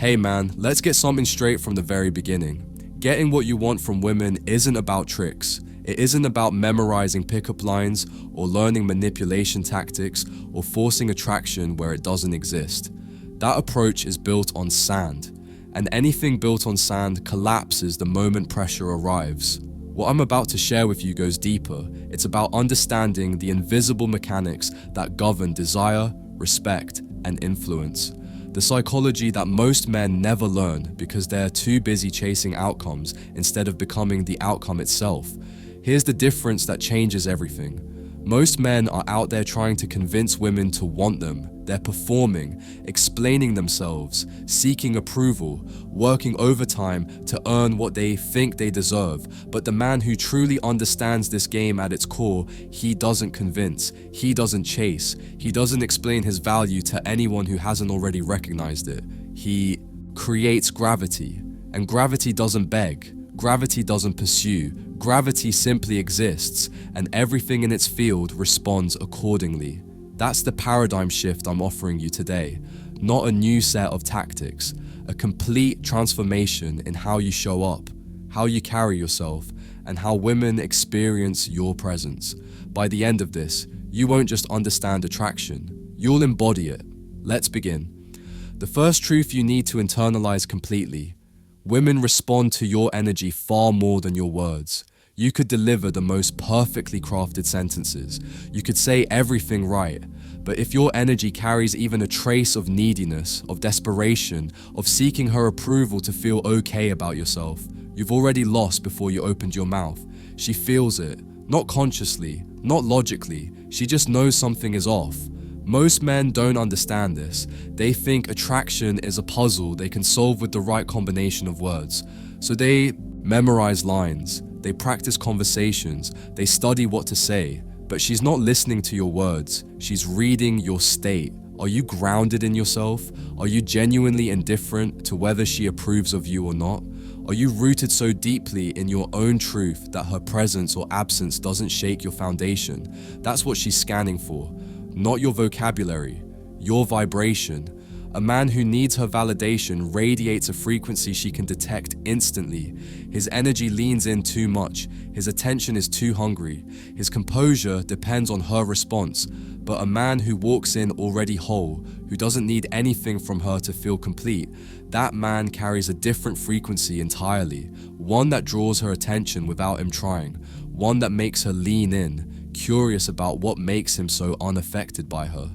Hey man, let's get something straight from the very beginning. Getting what you want from women isn't about tricks. It isn't about memorizing pickup lines or learning manipulation tactics or forcing attraction where it doesn't exist. That approach is built on sand, and anything built on sand collapses the moment pressure arrives. What I'm about to share with you goes deeper. It's about understanding the invisible mechanics that govern desire, respect, and influence. The psychology that most men never learn because they're too busy chasing outcomes instead of becoming the outcome itself. Here's the difference that changes everything. Most men are out there trying to convince women to want them. They're performing, explaining themselves, seeking approval, working overtime to earn what they think they deserve. But the man who truly understands this game at its core, he doesn't convince, he doesn't chase, he doesn't explain his value to anyone who hasn't already recognized it. He creates gravity, and gravity doesn't beg. Gravity doesn't pursue, gravity simply exists, and everything in its field responds accordingly. That's the paradigm shift I'm offering you today. Not a new set of tactics, a complete transformation in how you show up, how you carry yourself, and how women experience your presence. By the end of this, you won't just understand attraction, you'll embody it. Let's begin. The first truth you need to internalize completely: women respond to your energy far more than your words. You could deliver the most perfectly crafted sentences. You could say everything right. But if your energy carries even a trace of neediness, of desperation, of seeking her approval to feel okay about yourself, you've already lost before you opened your mouth. She feels it, not consciously, not logically. She just knows something is off. Most men don't understand this. They think attraction is a puzzle they can solve with the right combination of words. So they memorize lines, they practice conversations, they study what to say. But she's not listening to your words, she's reading your state. Are you grounded in yourself? Are you genuinely indifferent to whether she approves of you or not? Are you rooted so deeply in your own truth that her presence or absence doesn't shake your foundation? That's what she's scanning for. Not your vocabulary, your vibration. A man who needs her validation radiates a frequency she can detect instantly. His energy leans in too much, his attention is too hungry, his composure depends on her response. But a man who walks in already whole, who doesn't need anything from her to feel complete, that man carries a different frequency entirely, one that draws her attention without him trying, one that makes her lean in, curious about what makes him so unaffected by her.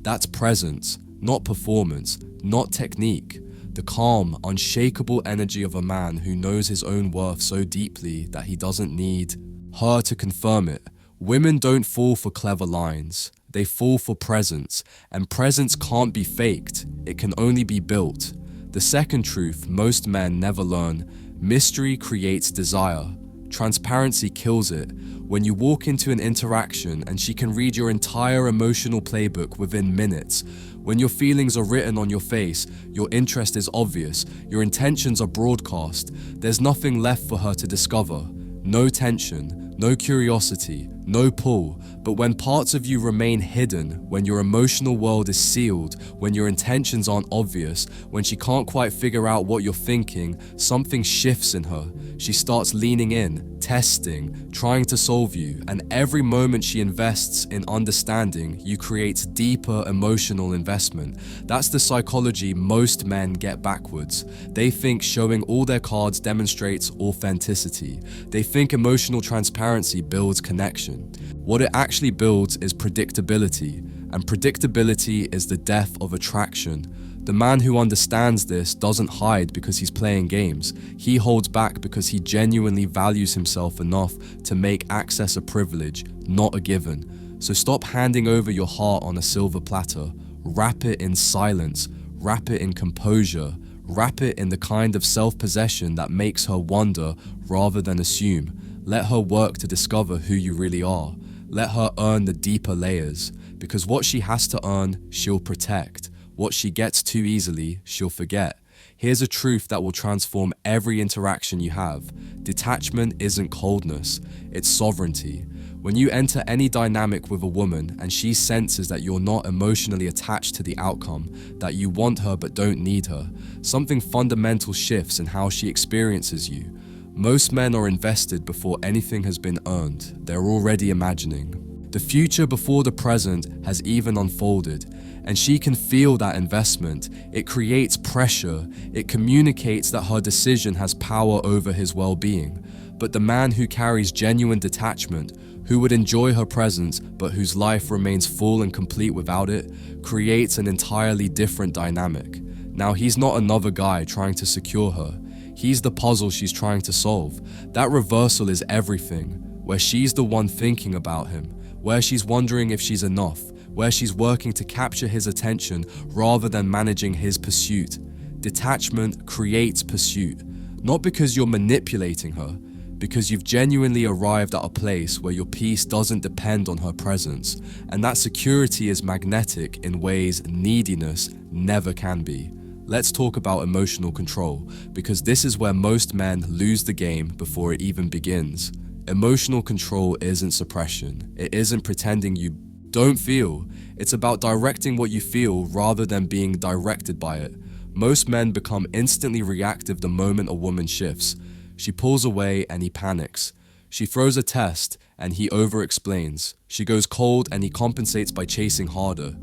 That's presence, not performance, not technique. The calm, unshakable energy of a man who knows his own worth so deeply that he doesn't need her to confirm it. Women don't fall for clever lines. They fall for presence, and presence can't be faked. It can only be built. The second truth most men never learn: mystery creates desire. Transparency kills it. When you walk into an interaction and she can read your entire emotional playbook within minutes, when your feelings are written on your face, your interest is obvious, your intentions are broadcast, there's nothing left for her to discover. No tension, no curiosity, no pull. But when parts of you remain hidden, when your emotional world is sealed, when your intentions aren't obvious, when she can't quite figure out what you're thinking, something shifts in her. She starts leaning in, testing, trying to solve you, and every moment she invests in understanding, you create deeper emotional investment. That's the psychology most men get backwards. They think showing all their cards demonstrates authenticity. They think emotional transparency builds connection. What it actually builds is predictability, and predictability is the death of attraction. The man who understands this doesn't hide because he's playing games. He holds back because he genuinely values himself enough to make access a privilege, not a given. So stop handing over your heart on a silver platter. Wrap it in silence, wrap it in composure, wrap it in the kind of self-possession that makes her wonder rather than assume. Let her work to discover who you really are. Let her earn the deeper layers, because what she has to earn, she'll protect. What she gets too easily, she'll forget. Here's a truth that will transform every interaction you have. Detachment isn't coldness, it's sovereignty. When you enter any dynamic with a woman and she senses that you're not emotionally attached to the outcome, that you want her but don't need her, something fundamental shifts in how she experiences you. Most men are invested before anything has been earned. They're already imagining. The future before the present has even unfolded, and she can feel that investment. It creates pressure. It communicates that her decision has power over his well-being. But the man who carries genuine detachment, who would enjoy her presence but whose life remains full and complete without it, creates an entirely different dynamic. Now, he's not another guy trying to secure her. He's the puzzle she's trying to solve. That reversal is everything, where she's the one thinking about him, where she's wondering if she's enough, where she's working to capture his attention rather than managing his pursuit. Detachment creates pursuit, not because you're manipulating her, because you've genuinely arrived at a place where your peace doesn't depend on her presence, and that security is magnetic in ways neediness never can be. Let's talk about emotional control, because this is where most men lose the game before it even begins. Emotional control isn't suppression. It isn't pretending you don't feel. It's about directing what you feel rather than being directed by it. Most men become instantly reactive the moment a woman shifts. She pulls away and he panics. She throws a test and he over-explains. She goes cold and he compensates by chasing harder.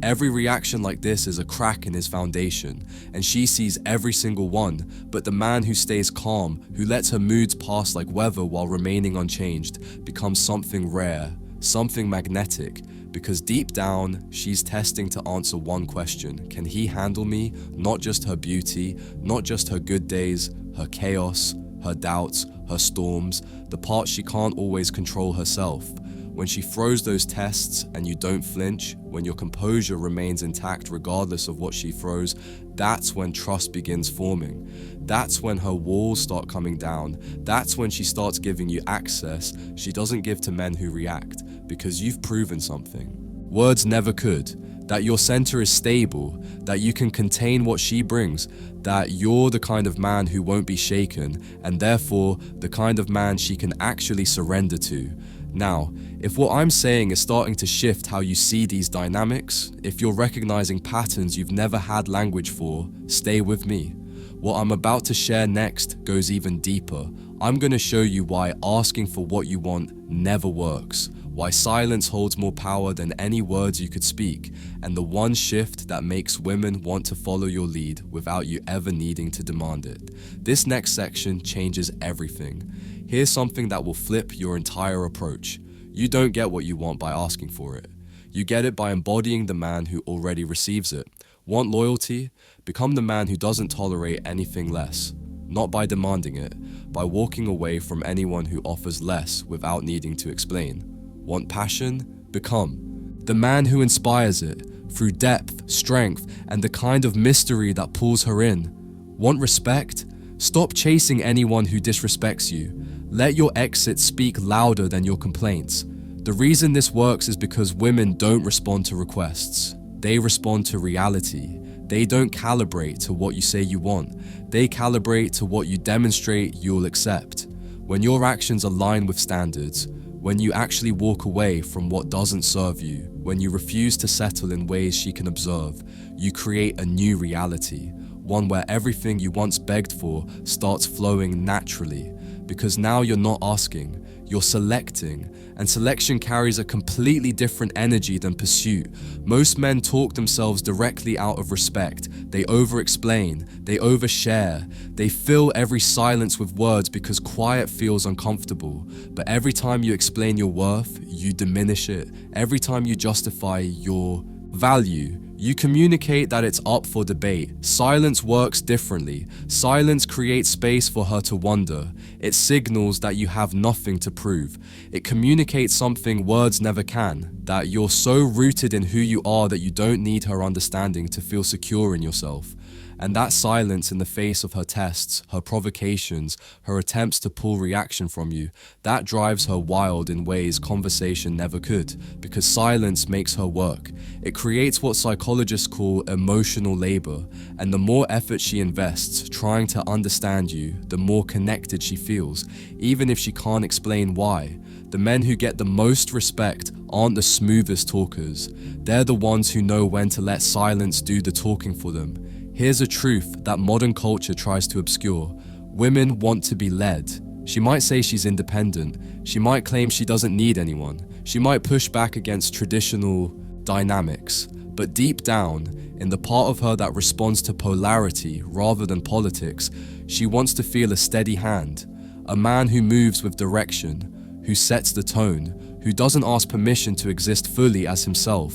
Every reaction like this is a crack in his foundation, and she sees every single one, but the man who stays calm, who lets her moods pass like weather while remaining unchanged, becomes something rare, something magnetic, because deep down, she's testing to answer one question. Can he handle me? Not just her beauty, not just her good days, her chaos, her doubts, her storms, the parts she can't always control herself. When she throws those tests and you don't flinch, when your composure remains intact regardless of what she throws, that's when trust begins forming. That's when her walls start coming down. That's when she starts giving you access she doesn't give to men who react, because you've proven something. Words never could. That your center is stable, that you can contain what she brings, that you're the kind of man who won't be shaken, and therefore the kind of man she can actually surrender to. Now, if what I'm saying is starting to shift how you see these dynamics, if you're recognizing patterns you've never had language for, stay with me. What I'm about to share next goes even deeper. I'm going to show you why asking for what you want never works, why silence holds more power than any words you could speak, and the one shift that makes women want to follow your lead without you ever needing to demand it. This next section changes everything. Here's something that will flip your entire approach. You don't get what you want by asking for it. You get it by embodying the man who already receives it. Want loyalty? Become the man who doesn't tolerate anything less. Not by demanding it, by walking away from anyone who offers less without needing to explain. Want passion? Become the man who inspires it through depth, strength, and the kind of mystery that pulls her in. Want respect? Stop chasing anyone who disrespects you. Let your exits speak louder than your complaints. The reason this works is because women don't respond to requests. They respond to reality. They don't calibrate to what you say you want. They calibrate to what you demonstrate you'll accept. When your actions align with standards, when you actually walk away from what doesn't serve you, when you refuse to settle in ways she can observe, you create a new reality, one where everything you once begged for starts flowing naturally, because now you're not asking, you're selecting, and selection carries a completely different energy than pursuit. Most men talk themselves directly out of respect. They over-explain, they overshare, they fill every silence with words because quiet feels uncomfortable. But every time you explain your worth, you diminish it. Every time you justify your value, you communicate that it's up for debate. Silence works differently. Silence creates space for her to wonder. It signals that you have nothing to prove. It communicates something words never can, that you're so rooted in who you are that you don't need her understanding to feel secure in yourself. And that silence in the face of her tests, her provocations, her attempts to pull reaction from you, that drives her wild in ways conversation never could, because silence makes her work. It creates what psychologists call emotional labor, and the more effort she invests trying to understand you, the more connected she feels, even if she can't explain why. The men who get the most respect aren't the smoothest talkers. They're the ones who know when to let silence do the talking for them. Here's a truth that modern culture tries to obscure. Women want to be led. She might say she's independent. She might claim she doesn't need anyone. She might push back against traditional dynamics. But deep down, in the part of her that responds to polarity rather than politics, she wants to feel a steady hand. A man who moves with direction, who sets the tone, who doesn't ask permission to exist fully as himself.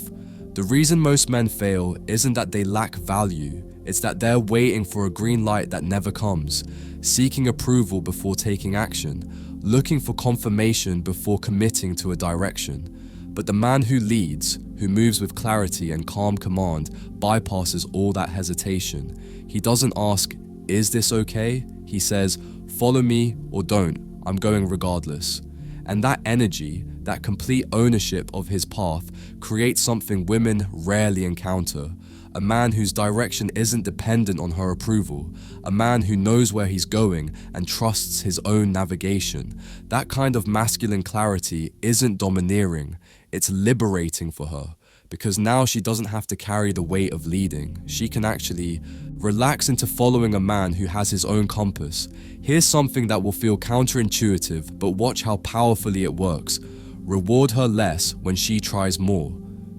The reason most men fail isn't that they lack value. It's that they're waiting for a green light that never comes, seeking approval before taking action, looking for confirmation before committing to a direction. But the man who leads, who moves with clarity and calm command, bypasses all that hesitation. He doesn't ask, "Is this okay?" He says, "Follow me or don't, I'm going regardless." And that energy, that complete ownership of his path, creates something women rarely encounter. A man whose direction isn't dependent on her approval. A man who knows where he's going and trusts his own navigation. That kind of masculine clarity isn't domineering, it's liberating for her. Because now she doesn't have to carry the weight of leading. She can actually relax into following a man who has his own compass. Here's something that will feel counterintuitive, but watch how powerfully it works. Reward her less when she tries more.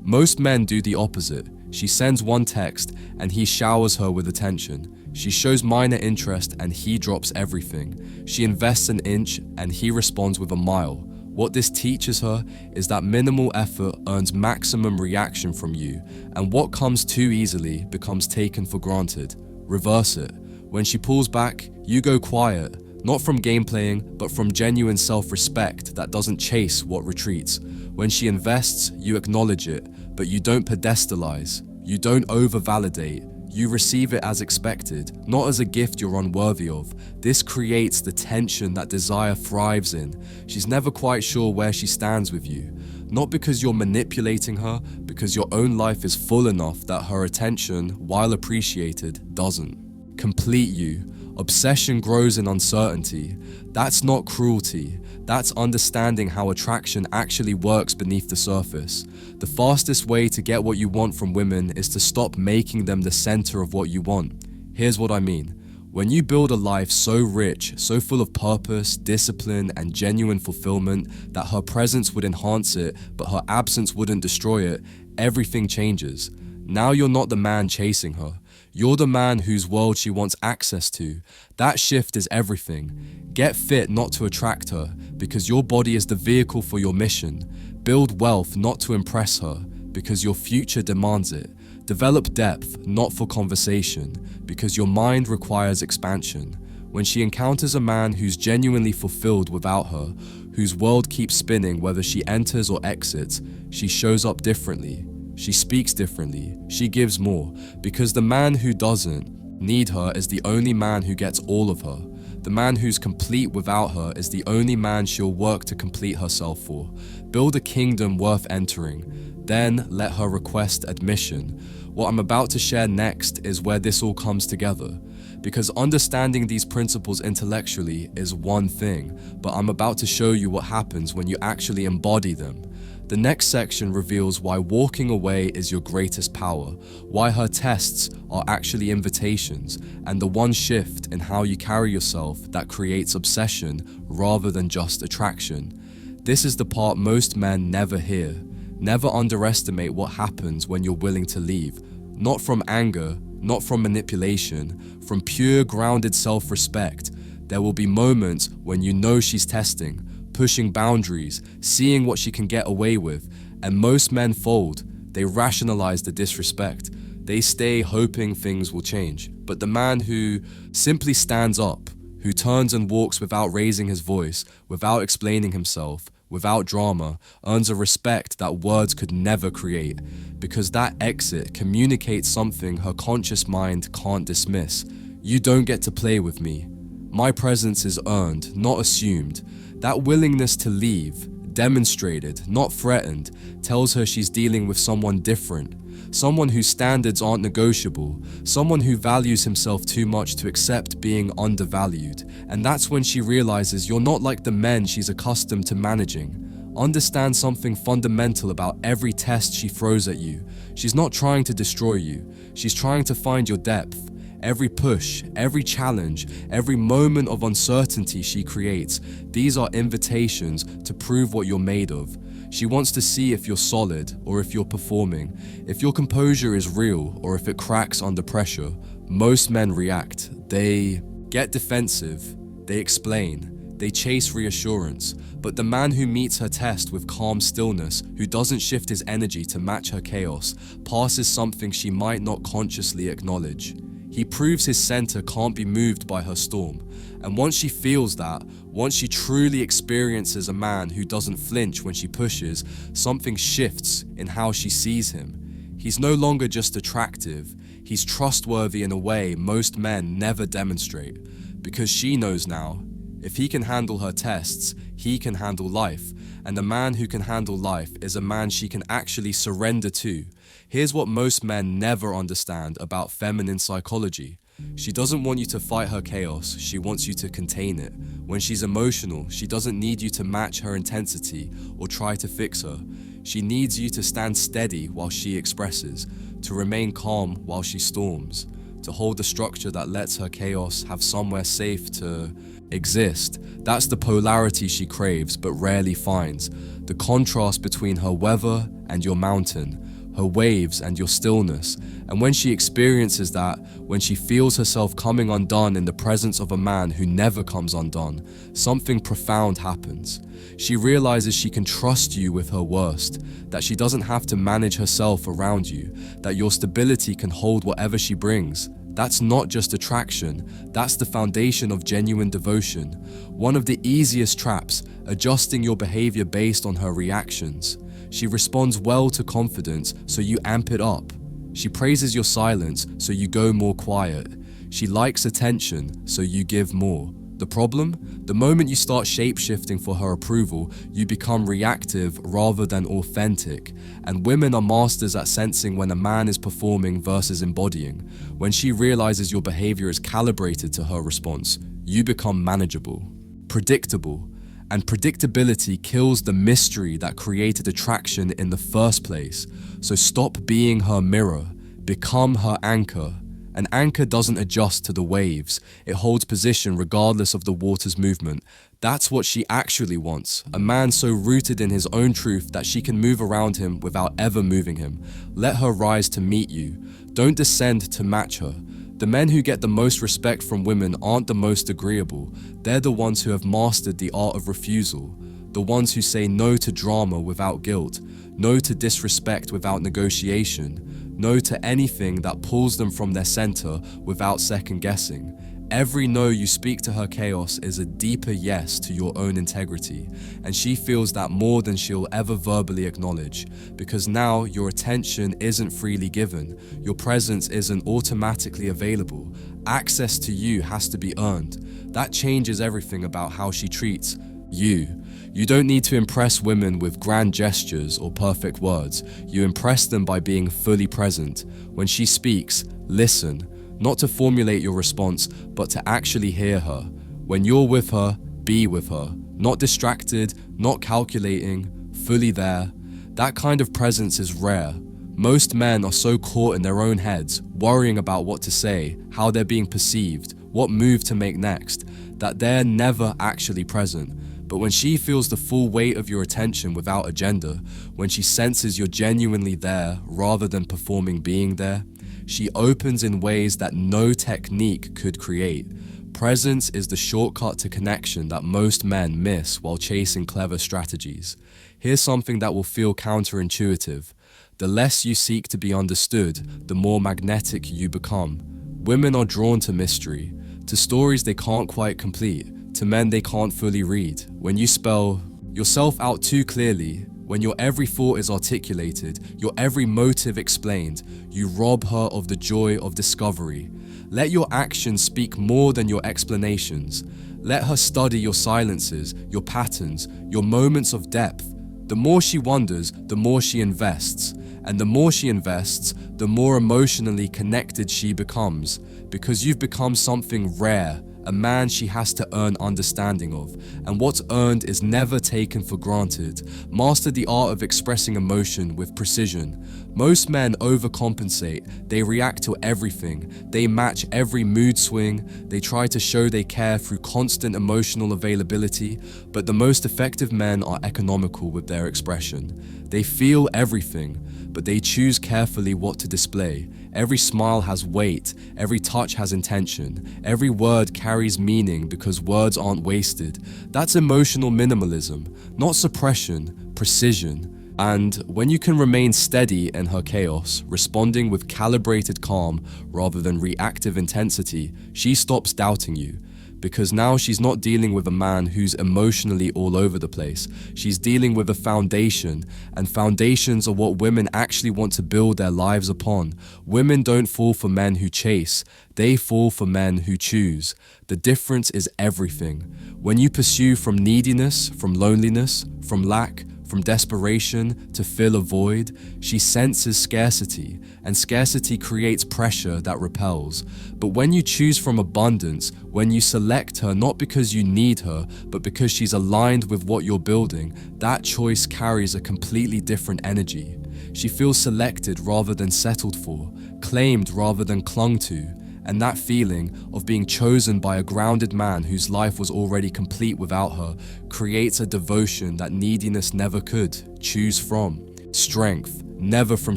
Most men do the opposite. She sends one text and he showers her with attention. She shows minor interest and he drops everything. She invests an inch and he responds with a mile. What this teaches her is that minimal effort earns maximum reaction from you, and what comes too easily becomes taken for granted. Reverse it. When she pulls back, you go quiet, not from game playing, but from genuine self-respect that doesn't chase what retreats. When she invests, you acknowledge it, but you don't pedestalize. You don't over-validate. You receive it as expected, not as a gift you're unworthy of. This creates the tension that desire thrives in. She's never quite sure where she stands with you. Not because you're manipulating her, because your own life is full enough that her attention, while appreciated, doesn't complete you. Obsession grows in uncertainty. That's not cruelty. That's understanding how attraction actually works beneath the surface. The fastest way to get what you want from women is to stop making them the center of what you want. Here's what I mean. When you build a life so rich, so full of purpose, discipline, and genuine fulfillment that her presence would enhance it, but her absence wouldn't destroy it, everything changes. Now you're not the man chasing her. You're the man whose world she wants access to. That shift is everything. Get fit not to attract her, because your body is the vehicle for your mission. Build wealth not to impress her, because your future demands it. Develop depth not for conversation, because your mind requires expansion. When she encounters a man who's genuinely fulfilled without her, whose world keeps spinning whether she enters or exits, she shows up differently. She speaks differently. She gives more, because the man who doesn't need her is the only man who gets all of her. The man who's complete without her is the only man she'll work to complete herself for. Build a kingdom worth entering. Then let her request admission. What I'm about to share next is where this all comes together. Because understanding these principles intellectually is one thing, but I'm about to show you what happens when you actually embody them. The next section reveals why walking away is your greatest power, why her tests are actually invitations, and the one shift in how you carry yourself that creates obsession rather than just attraction. This is the part most men never hear. Never underestimate what happens when you're willing to leave. Not from anger, not from manipulation, from pure grounded self-respect. There will be moments when you know she's testing, pushing boundaries, seeing what she can get away with, and most men fold. They rationalize the disrespect. They stay hoping things will change. But the man who simply stands up, who turns and walks without raising his voice, without explaining himself, without drama, earns a respect that words could never create, because that exit communicates something her conscious mind can't dismiss. You don't get to play with me. My presence is earned, not assumed. That willingness to leave, demonstrated, not threatened, tells her she's dealing with someone different. Someone whose standards aren't negotiable, someone who values himself too much to accept being undervalued. And that's when she realizes you're not like the men she's accustomed to managing. Understand something fundamental about every test she throws at you. She's not trying to destroy you, she's trying to find your depth. Every push, every challenge, every moment of uncertainty she creates, these are invitations to prove what you're made of. She wants to see if you're solid or if you're performing, if your composure is real or if it cracks under pressure. Most men react. They get defensive, they explain, they chase reassurance. But the man who meets her test with calm stillness, who doesn't shift his energy to match her chaos, passes something she might not consciously acknowledge. He proves his center can't be moved by her storm. And once she feels that, once she truly experiences a man who doesn't flinch when she pushes, something shifts in how she sees him. He's no longer just attractive, he's trustworthy in a way most men never demonstrate. Because she knows now, if he can handle her tests, he can handle life. And the man who can handle life is a man she can actually surrender to. Here's what most men never understand about feminine psychology. She doesn't want you to fight her chaos, she wants you to contain it. When she's emotional, she doesn't need you to match her intensity or try to fix her. She needs you to stand steady while she expresses, to remain calm while she storms, to hold the structure that lets her chaos have somewhere safe to exist. That's the polarity she craves but rarely finds. The contrast between her weather and your mountain, her waves and your stillness. And when she experiences that, when she feels herself coming undone in the presence of a man who never comes undone, something profound happens. She realizes she can trust you with her worst, that she doesn't have to manage herself around you, that your stability can hold whatever she brings. That's not just attraction, that's the foundation of genuine devotion. One of the easiest traps, adjusting your behavior based on her reactions. She responds well to confidence, so you amp it up. She praises your silence, so you go more quiet. She likes attention, so you give more. The problem? The moment you start shape-shifting for her approval, you become reactive rather than authentic. And women are masters at sensing when a man is performing versus embodying. When she realizes your behavior is calibrated to her response, you become manageable, predictable. And predictability kills the mystery that created attraction in the first place. So stop being her mirror, become her anchor. An anchor doesn't adjust to the waves, it holds position regardless of the water's movement. That's what she actually wants, a man so rooted in his own truth that she can move around him without ever moving him. Let her rise to meet you, don't descend to match her. The men who get the most respect from women aren't the most agreeable, they're the ones who have mastered the art of refusal. The ones who say no to drama without guilt, no to disrespect without negotiation, no to anything that pulls them from their center without second guessing. Every no you speak to her chaos is a deeper yes to your own integrity, and she feels that more than she'll ever verbally acknowledge, because now your attention isn't freely given, your presence isn't automatically available, access to you has to be earned. That changes everything about how she treats you. You don't need to impress women with grand gestures or perfect words, you impress them by being fully present. When she speaks, listen. Not to formulate your response, but to actually hear her. When you're with her, be with her. Not distracted, not calculating, fully there. That kind of presence is rare. Most men are so caught in their own heads, worrying about what to say, how they're being perceived, what move to make next, that they're never actually present. But when she feels the full weight of your attention without agenda, when she senses you're genuinely there rather than performing being there, she opens in ways that no technique could create. Presence is the shortcut to connection that most men miss while chasing clever strategies. Here's something that will feel counterintuitive. The less you seek to be understood, the more magnetic you become. Women are drawn to mystery, to stories they can't quite complete, to men they can't fully read. When you spell yourself out too clearly, when your every thought is articulated, your every motive explained, you rob her of the joy of discovery. Let your actions speak more than your explanations. Let her study your silences, your patterns, your moments of depth. The more she wonders, the more she invests. And the more she invests, the more emotionally connected she becomes, because you've become something rare, a man she has to earn understanding of, and what's earned is never taken for granted. Master the art of expressing emotion with precision. Most men overcompensate, they react to everything, they match every mood swing, they try to show they care through constant emotional availability, but the most effective men are economical with their expression. They feel everything, but they choose carefully what to display. Every smile has weight, every touch has intention, every word carries meaning because words aren't wasted. That's emotional minimalism, not suppression, precision. And when you can remain steady in her chaos, responding with calibrated calm rather than reactive intensity, she stops doubting you. Because now she's not dealing with a man who's emotionally all over the place. She's dealing with a foundation, and foundations are what women actually want to build their lives upon. Women don't fall for men who chase, they fall for men who choose. The difference is everything. When you pursue from neediness, from loneliness, from lack, from desperation to fill a void, she senses scarcity, and scarcity creates pressure that repels. But when you choose from abundance, when you select her not because you need her, but because she's aligned with what you're building, that choice carries a completely different energy. She feels selected rather than settled for, claimed rather than clung to. And that feeling of being chosen by a grounded man whose life was already complete without her creates a devotion that neediness never could choose from. Strength, never from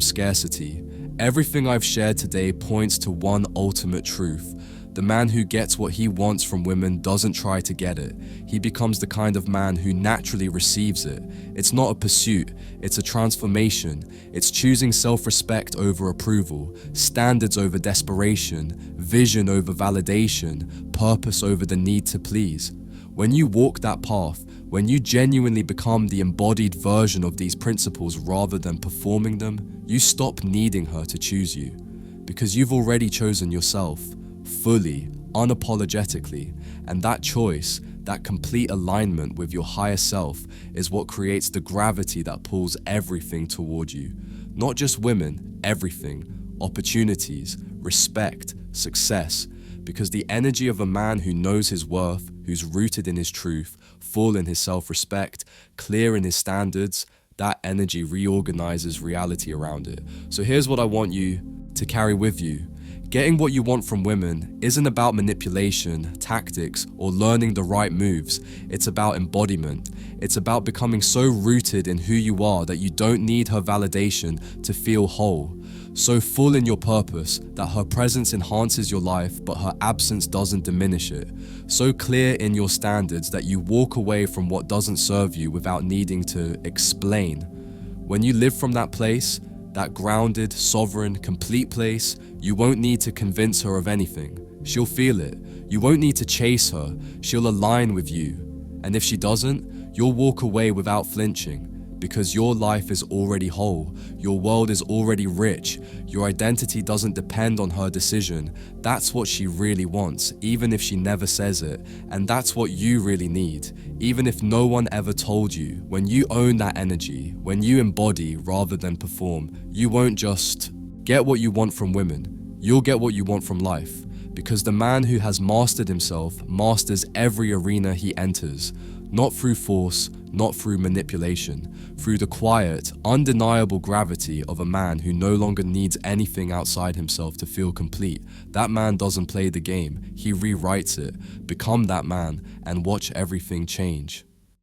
scarcity. Everything I've shared today points to one ultimate truth. The man who gets what he wants from women doesn't try to get it. He becomes the kind of man who naturally receives it. It's not a pursuit, it's a transformation. It's choosing self-respect over approval, standards over desperation, vision over validation, purpose over the need to please. When you walk that path, when you genuinely become the embodied version of these principles rather than performing them, you stop needing her to choose you, because you've already chosen yourself. Fully, unapologetically, and that choice, that complete alignment with your higher self is what creates the gravity that pulls everything toward you. Not just women, everything, opportunities, respect, success, because the energy of a man who knows his worth, who's rooted in his truth, full in his self-respect, clear in his standards, that energy reorganizes reality around it. So here's what I want you to carry with you. Getting what you want from women isn't about manipulation, tactics, or learning the right moves. It's about embodiment. It's about becoming so rooted in who you are that you don't need her validation to feel whole. So full in your purpose that her presence enhances your life but her absence doesn't diminish it. So clear in your standards that you walk away from what doesn't serve you without needing to explain. When you live from that place, that grounded, sovereign, complete place, you won't need to convince her of anything. She'll feel it. You won't need to chase her. She'll align with you. And if she doesn't, you'll walk away without flinching, because your life is already whole. Your world is already rich. Your identity doesn't depend on her decision. That's what she really wants, even if she never says it. And that's what you really need, even if no one ever told you. When you own that energy, when you embody rather than perform, you won't just get what you want from women. You'll get what you want from life. Because the man who has mastered himself masters every arena he enters. Not through force, not through manipulation, through the quiet, undeniable gravity of a man who no longer needs anything outside himself to feel complete. That man doesn't play the game, he rewrites it. Become that man and watch everything change.